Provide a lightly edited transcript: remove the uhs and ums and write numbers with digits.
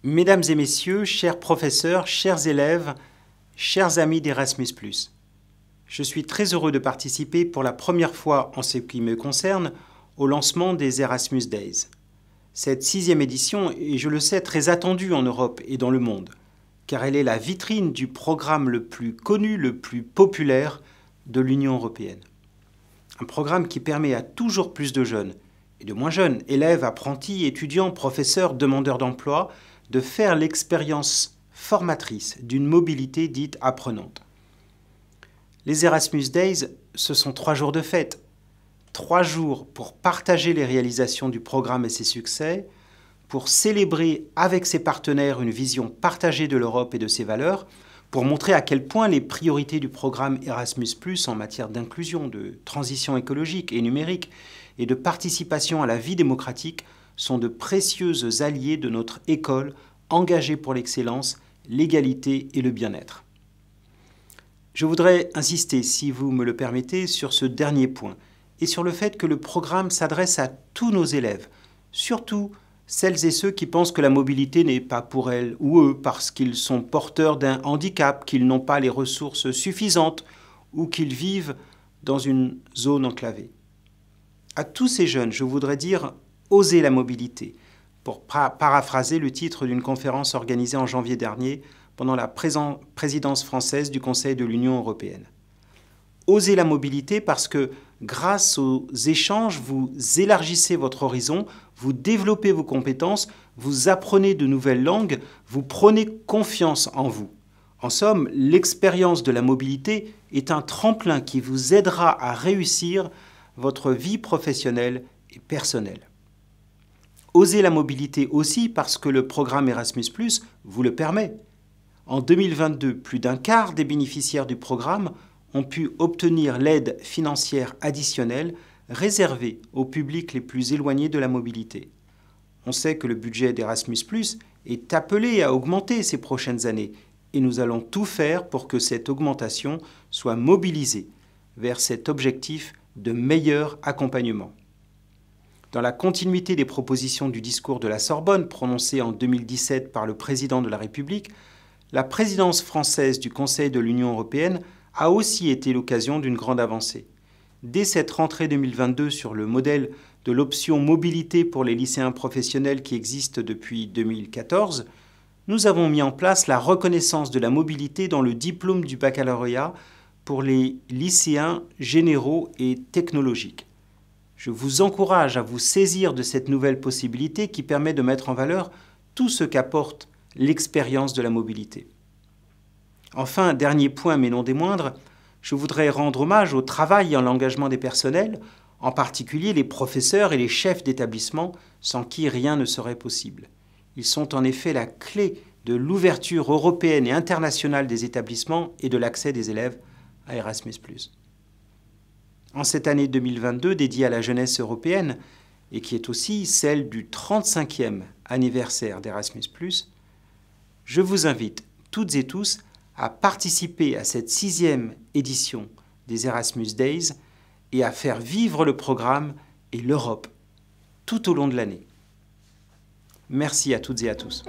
Mesdames et messieurs, chers professeurs, chers élèves, chers amis d'Erasmus+, je suis très heureux de participer pour la première fois en ce qui me concerne au lancement des Erasmus Days. Cette 6e édition est, je le sais, très attendue en Europe et dans le monde, car elle est la vitrine du programme le plus connu, le plus populaire de l'Union européenne. Un programme qui permet à toujours plus de jeunes et de moins jeunes, élèves, apprentis, étudiants, professeurs, demandeurs d'emploi, de faire l'expérience formatrice d'une mobilité dite apprenante. Les Erasmus Days, ce sont 3 jours de fête. 3 jours pour partager les réalisations du programme et ses succès, pour célébrer avec ses partenaires une vision partagée de l'Europe et de ses valeurs, pour montrer à quel point les priorités du programme Erasmus+, en matière d'inclusion, de transition écologique et numérique et de participation à la vie démocratique sont de précieuses alliés de notre école engagée pour l'excellence, l'égalité et le bien-être. Je voudrais insister, si vous me le permettez, sur ce dernier point et sur le fait que le programme s'adresse à tous nos élèves, surtout celles et ceux qui pensent que la mobilité n'est pas pour elles ou eux parce qu'ils sont porteurs d'un handicap, qu'ils n'ont pas les ressources suffisantes ou qu'ils vivent dans une zone enclavée. À tous ces jeunes, je voudrais dire « Osez la mobilité », pour paraphraser le titre d'une conférence organisée en janvier dernier pendant la présidence française du Conseil de l'Union européenne. Osez la mobilité parce que grâce aux échanges, vous élargissez votre horizon, vous développez vos compétences, vous apprenez de nouvelles langues, vous prenez confiance en vous. En somme, l'expérience de la mobilité est un tremplin qui vous aidera à réussir votre vie professionnelle et personnelle. Osez la mobilité aussi parce que le programme Erasmus+, vous le permet. En 2022, plus d'un quart des bénéficiaires du programme ont pu obtenir l'aide financière additionnelle réservée aux publics les plus éloignés de la mobilité. On sait que le budget d'Erasmus+ est appelé à augmenter ces prochaines années et nous allons tout faire pour que cette augmentation soit mobilisée vers cet objectif de meilleur accompagnement. Dans la continuité des propositions du discours de la Sorbonne prononcé en 2017 par le président de la République, la présidence française du Conseil de l'Union européenne a aussi été l'occasion d'une grande avancée. Dès cette rentrée 2022 sur le modèle de l'option mobilité pour les lycéens professionnels qui existe depuis 2014, nous avons mis en place la reconnaissance de la mobilité dans le diplôme du baccalauréat pour les lycéens généraux et technologiques. Je vous encourage à vous saisir de cette nouvelle possibilité qui permet de mettre en valeur tout ce qu'apporte l'expérience de la mobilité. Enfin, dernier point mais non des moindres, je voudrais rendre hommage au travail et à l'engagement des personnels, en particulier les professeurs et les chefs d'établissement, sans qui rien ne serait possible. Ils sont en effet la clé de l'ouverture européenne et internationale des établissements et de l'accès des élèves à Erasmus+. En cette année 2022 dédiée à la jeunesse européenne, et qui est aussi celle du 35e anniversaire d'Erasmus+, je vous invite toutes et tous à participer à cette 6e édition des Erasmus Days et à faire vivre le programme et l'Europe tout au long de l'année. Merci à toutes et à tous.